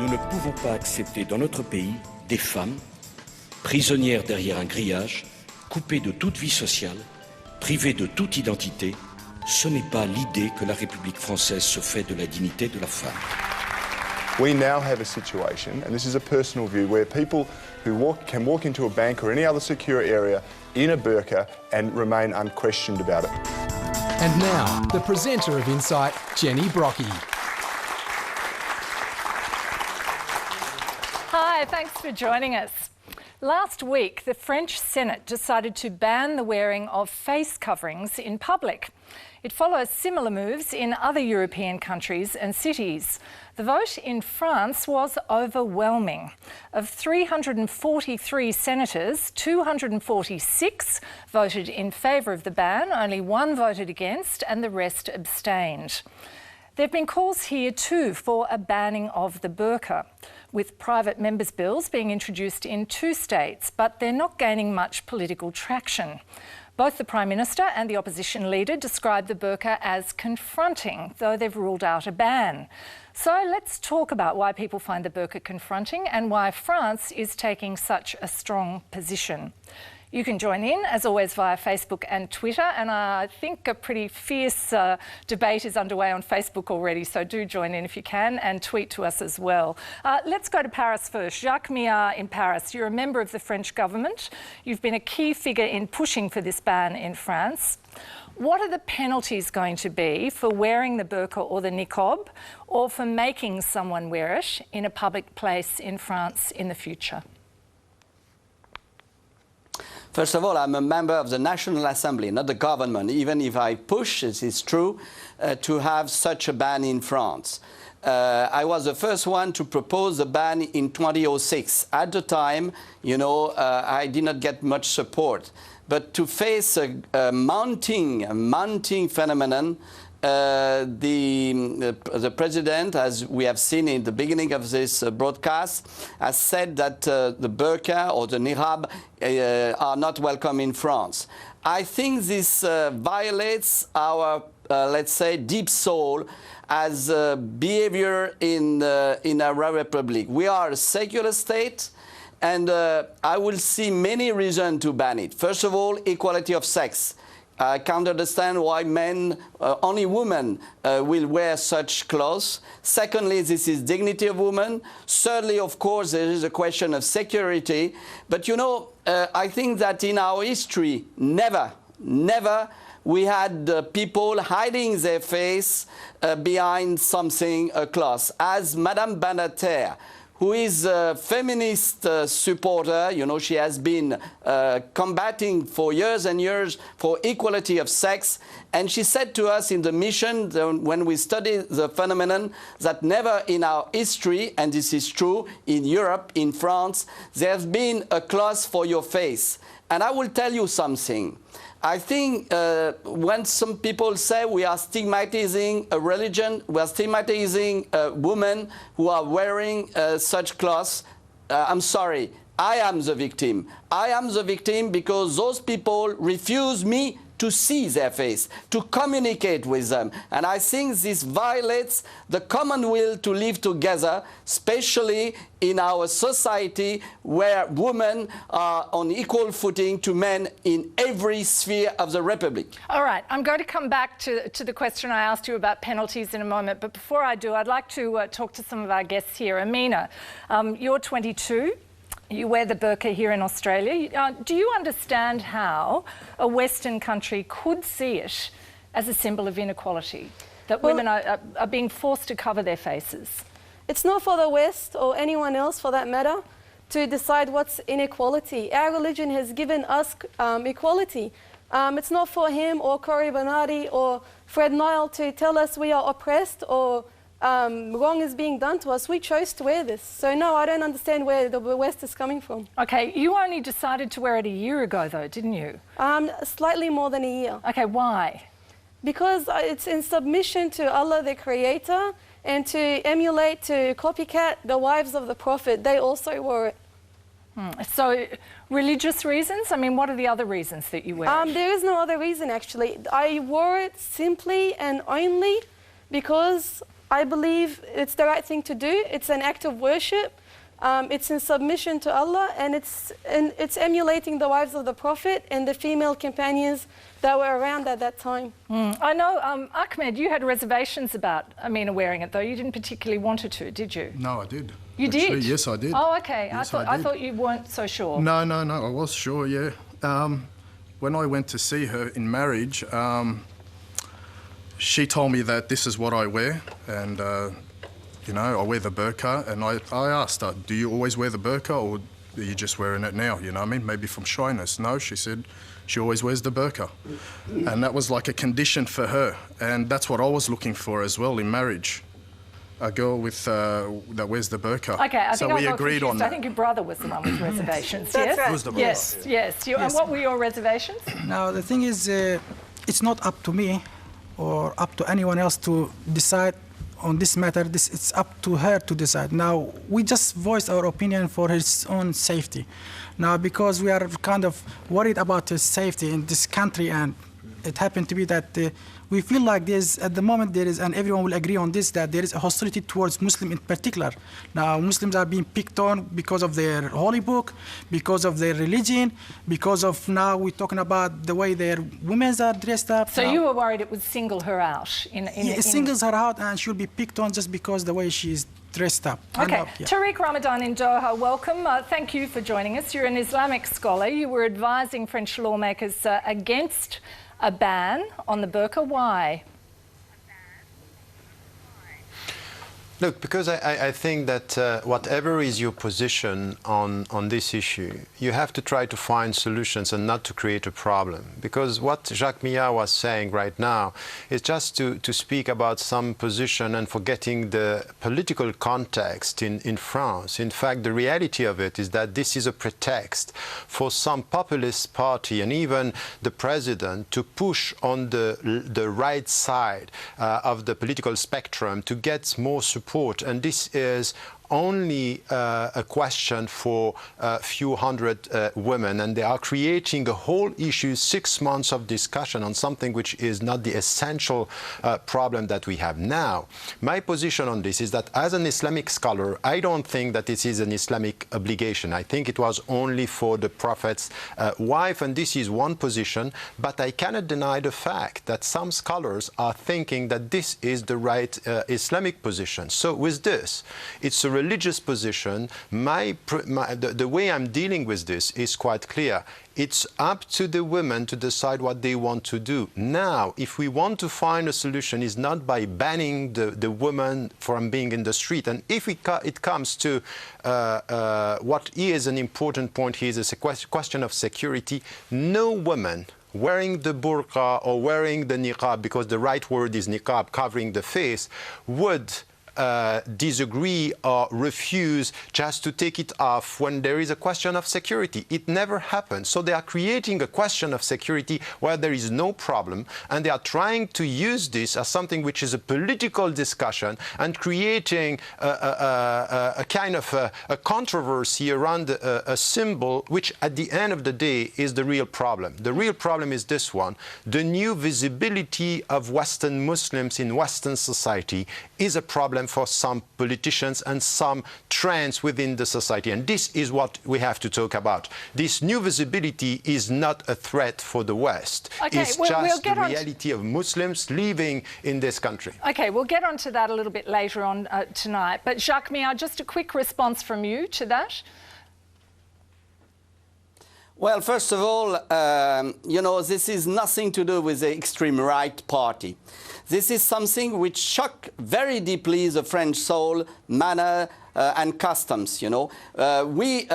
Nous ne pouvons pas accepter dans notre pays des femmes, prisonnières derrière un grillage, coupées de toute vie sociale, privées de toute identité. Ce n'est pas l'idée que la République française se fait de la dignité de la femme. We now have a situation, and this is a personal view, where people who can walk into a bank or any other secure area in a burqa and remain unquestioned about it. And now, the presenter of Insight, Jenny Brockie. Hi, thanks for joining us. Last week, the French Senate decided to ban the wearing of face coverings in public. It follows similar moves in other European countries and cities. The vote in France was overwhelming. Of 343 senators, 246 voted in favour of the ban, only one voted against, and the rest abstained. There have been calls here too for a banning of the burqa, with private members' bills being introduced in 2 states, but they're not gaining much political traction. Both the Prime Minister and the opposition leader describe the burqa as confronting, though they've ruled out a ban. So let's talk about why people find the burqa confronting and why France is taking such a strong position. You can join in, as always, via Facebook and Twitter, and I think a pretty fierce debate is underway on Facebook already, so do join in if you can and tweet to us as well. Let's go to Paris first. Jacques Millard in Paris, you're a member of the French government. You've been a key figure in pushing for this ban in France. What are the penalties going to be for wearing the burqa or the niqab, or for making someone wear it in a public place in France in the future? First of all, I'm a member of the National Assembly, not the government, even if I push, it is true, to have such a ban in France. I was the first one to propose the ban in 2006. At the time, you know, I did not get much support. But to face a mounting phenomenon, the president, as we have seen in the beginning of this broadcast, has said that the burqa or the niqab are not welcome in France. I think this violates our, let's say, deep soul as behavior in our republic. We are a secular state, and I will see many reasons to ban it. First of all, equality of sex. I can't understand why men, only women, will wear such clothes. Secondly, this is dignity of women. Thirdly, of course, there is a question of security. But you know, I think that in our history, never we had people hiding their face behind something, a cloth. As Madame Banater, who is a feminist supporter, you know, she has been combating for years and years for equality of sex. And she said to us in the mission, when we studied the phenomenon, that never in our history, and this is true in Europe, in France, there has been a cloth for your face. And I will tell you something. I think when some people say we are stigmatizing a religion, we are stigmatizing women who are wearing such clothes, I'm sorry, I am the victim. I am the victim because those people refuse me to see their face, to communicate with them. And I think this violates the common will to live together, especially in our society where women are on equal footing to men in every sphere of the Republic. All right, I'm going to come back to the question I asked you about penalties in a moment, but before I do, I'd like to talk to some of our guests here. Amina, you're 22. You wear the burqa here in Australia. Do you understand how a Western country could see it as a symbol of inequality, that women are being forced to cover their faces? It's not for the West or anyone else, for that matter, to decide what's inequality. Our religion has given us equality. It's not for him or Cory Bernardi or Fred Nile to tell us we are oppressed or wrong is being done to us. We chose to wear this. So no, I don't understand where the West is coming from. Okay, you only decided to wear it a year ago though, didn't you? Slightly more than a year. Okay, why? Because it's in submission to Allah the Creator and to emulate, to copycat the wives of the Prophet. They also wore it. So, religious reasons? I mean, what are the other reasons that you wear it? There is no other reason actually. I wore it simply and only because I believe it's the right thing to do. It's an act of worship. It's in submission to Allah, and it's emulating the wives of the Prophet and the female companions that were around at that time. I know, Ahmed, you had reservations about Amina wearing it, though. You didn't particularly want her to, did you? No, I did. You Actually, did? Yes, I did. Oh, okay. Yes, I thought you weren't so sure. No, I was sure, yeah. When I went to see her in marriage, she told me that this is what I wear, and you know, I wear the burqa, and I asked her, do you always wear the burqa, or are you just wearing it now, you know what I mean? Maybe from shyness. No, she said she always wears the burqa. And that was like a condition for her, and that's what I was looking for as well in marriage. A girl with that wears the burqa. Okay, I think we agreed on that. I think your brother was the one with reservations, That's yes? right. Was the brother? Yes, yes. And what were your reservations? Now, the thing is, it's not up to me or up to anyone else to decide on this matter. It's up to her to decide. Now, we just voiced our opinion for his own safety. Now, because we are kind of worried about his safety in this country, and it happened to be that we feel like there's, at the moment, there is, and everyone will agree on this, that there is a hostility towards Muslims in particular. Now, Muslims are being picked on because of their holy book, because of their religion, because of now we're talking about the way their women are dressed up. So now, you were worried it would single her out? It singles her out, and she'll be picked on just because the way she's dressed up. Okay, Yeah. Tariq Ramadan in Doha, welcome. Thank you for joining us. You're an Islamic scholar. You were advising French lawmakers against a ban on the burqa. Why? Look, because I think that whatever is your position on this issue, you have to try to find solutions and not to create a problem. Because what Jacques Millard was saying right now is just to speak about some position and forgetting the political context in France. In fact, the reality of it is that this is a pretext for some populist party and even the president to push on the right side of the political spectrum to get more support. And this is only a question for a few hundred women, and they are creating a whole issue, 6 months of discussion on something which is not the essential problem that we have now. My position on this is that as an Islamic scholar, I don't think that this is an Islamic obligation. I think it was only for the Prophet's wife, and this is one position, but I cannot deny the fact that some scholars are thinking that this is the right Islamic position. So with this, it's a religious position. The way I'm dealing with this is quite clear. It's up to the women to decide what they want to do. Now, if we want to find a solution, it's not by banning the woman from being in the street. And if it comes to what is an important point here is a question of security, no woman wearing the burqa or wearing the niqab, because the right word is niqab, covering the face, would disagree or refuse just to take it off when there is a question of security. It never happens. So they are creating a question of security where there is no problem, and they are trying to use this as something which is a political discussion and creating a kind of a controversy around a symbol which at the end of the day is the real problem. The real problem is this one. The new visibility of Western Muslims in Western society is a problem for some politicians and some trends within the society. And this is what we have to talk about. This new visibility is not a threat for the West. Okay, it's we'll just get the on reality of Muslims living in this country. Okay, we'll get onto that a little bit later on tonight. But Jacques Millard, just a quick response from you to that. Well, first of all, you know, this is nothing to do with the extreme right party. This is something which shocked very deeply the French soul, manner, and customs, you know. We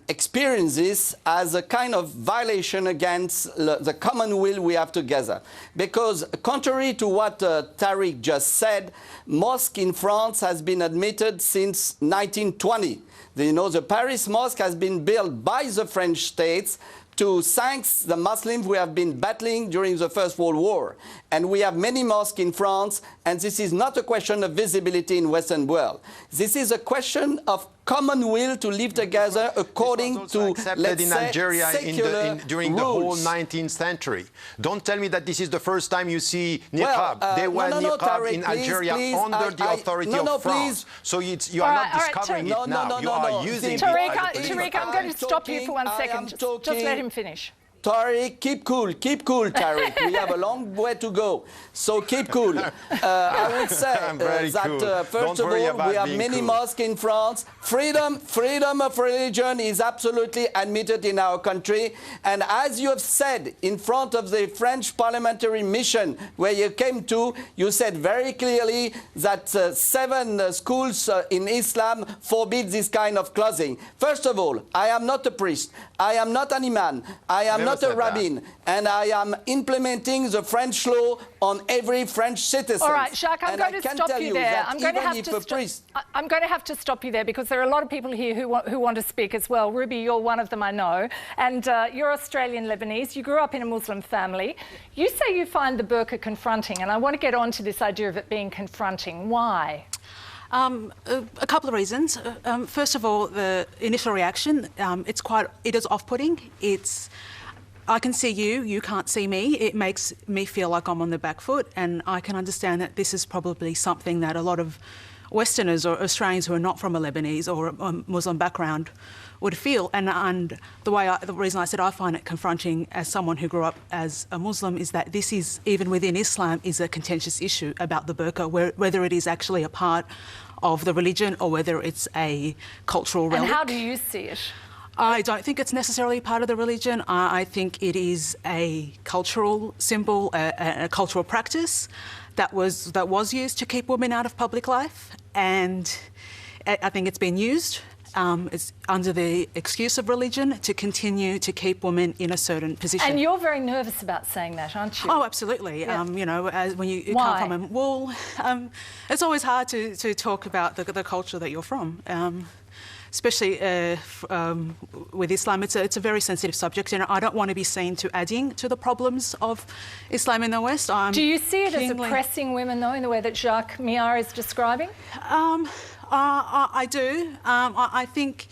experience this as a kind of violation against the common will we have together. Because contrary to what Tariq just said, mosque in France has been admitted since 1920. You know, the Paris Mosque has been built by the French states to thank the Muslims we have been battling during the First World War. And we have many mosques in France, and this is not a question of visibility in Western world. This is a question of common will to live together according to, let's in say, Algeria secular during rules. the whole 19th century. Don't tell me that this is the first time you see niqab. There were niqab Tariq, in Algeria please, under the authority of France. So you are not discovering it now. You are using it. Tariq, I'm going to stop you for 1 second. Just let him finish. Tariq, keep cool, Tariq. We have a long way to go, so keep cool. I would say that first of all, we have many mosques in France. Freedom of religion is absolutely admitted in our country. And as you have said in front of the French parliamentary mission where you came to, you said very clearly that 7 schools in Islam forbid this kind of clothing. First of all, I am not a priest. I am not an imam. I am not a rabbin, and I am implementing the French law on every French citizen. All right, Jacques, I'm going to stop you there. I'm going to have to stop you there because there are a lot of people here who want to speak as well. Ruby, you're one of them, I know. And you're Australian Lebanese. You grew up in a Muslim family. You say you find the burqa confronting, and I want to get on to this idea of it being confronting. Why? A couple of reasons. First of all, the initial reaction, it is off-putting. I can see you can't see me. It makes me feel like I'm on the back foot, and I can understand that this is probably something that a lot of Westerners or Australians who are not from a Lebanese or a Muslim background would feel. And the reason I said I find it confronting as someone who grew up as a Muslim is that this is, even within Islam, is a contentious issue about the burqa, whether it is actually a part of the religion or whether it's a cultural relic. And how do you see it? I don't think it's necessarily part of the religion. I think it is a cultural symbol, a cultural practice that was used to keep women out of public life, and I think it's been used it's under the excuse of religion to continue to keep women in a certain position. And you're very nervous about saying that, aren't you? Oh, absolutely. Yeah. You know, when you come from a wall, it's always hard to talk about the culture that you're from. Especially with Islam, it's a very sensitive subject, and I don't want to be seen to adding to the problems of Islam in the West. Do you see it as oppressing women, though, in the way that Jacques Miar is describing? I do. I think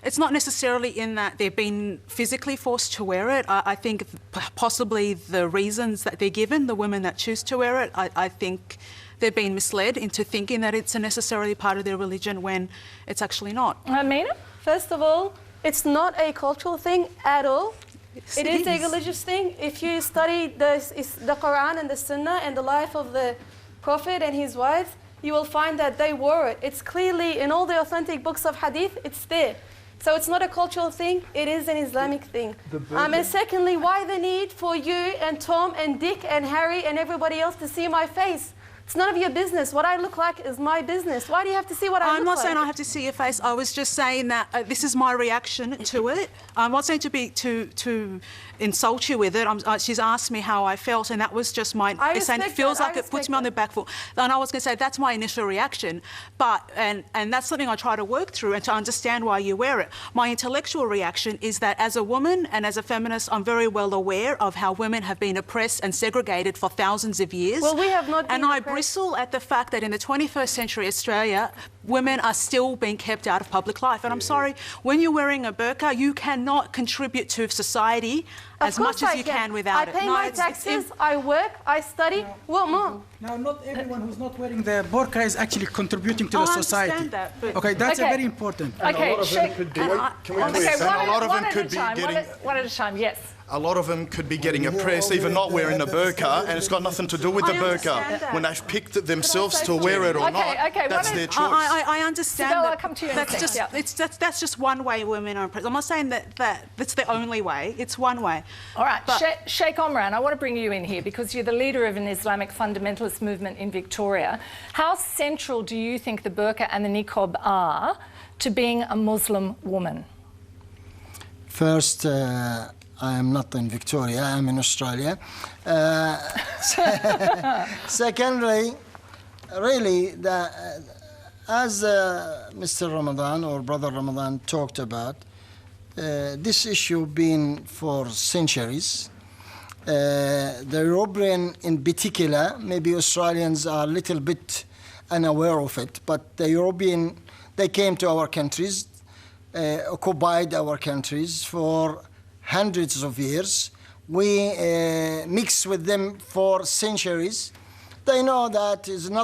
it's not necessarily in that they've been physically forced to wear it. I think possibly the reasons that they're given, the women that choose to wear it, I think they've been misled into thinking that it's a necessarily part of their religion when it's actually not. Amina? First of all, it's not a cultural thing at all. It is a religious thing. If you study the Quran and the Sunnah and the life of the Prophet and his wives, you will find that they wore it. It's clearly in all the authentic books of hadith, it's there. So it's not a cultural thing, it is an Islamic thing. And secondly, why the need for you and Tom and Dick and Harry and everybody else to see my face? It's none of your business. What I look like is my business. Why do you have to see what I look like? I'm not saying I have to see your face. I was just saying that this is my reaction to it. I'm not saying to insult you with it. She's asked me how I felt, and that was just my... saying it feels like it puts me on the back foot. And I was going to say that's my initial reaction. But and that's something I try to work through and to understand why you wear it. My intellectual reaction is that as a woman and as a feminist, I'm very well aware of how women have been oppressed and segregated for thousands of years. Well, we have not been oppressed. I bristle at the fact that in the 21st century Australia, women are still being kept out of public life. And I'm sorry, when you're wearing a burqa, you cannot contribute to society as much as you can without it. I pay my taxes, I work, I study. What more? Now, not everyone who's not wearing the burqa is actually contributing to the society. I understand that, but... Okay, that's very important. Okay, a lot of them could be getting... One at a time, yes. A lot of them could be getting oppressed, even not wearing a burqa, and it's got nothing to do with the burqa. When they've picked it themselves to wear it or not, that's their choice. I understand Sibel, that. I'll come to you that's just one way women are oppressed. I'm not saying that that's the only way. It's one way. All right, Sheikh Omran, I want to bring you in here because you're the leader of an Islamic fundamentalist movement in Victoria. How central do you think the burqa and the niqab are to being a Muslim woman? First, I am not in Victoria, I am in Australia. Secondly, really, as Mr. Ramadan or Brother Ramadan talked about, this issue been for centuries. The European in particular, maybe Australians are a little bit unaware of it, but the European, they came to our countries, occupied our countries for hundreds of years. We mixed with them for centuries. They know that it's not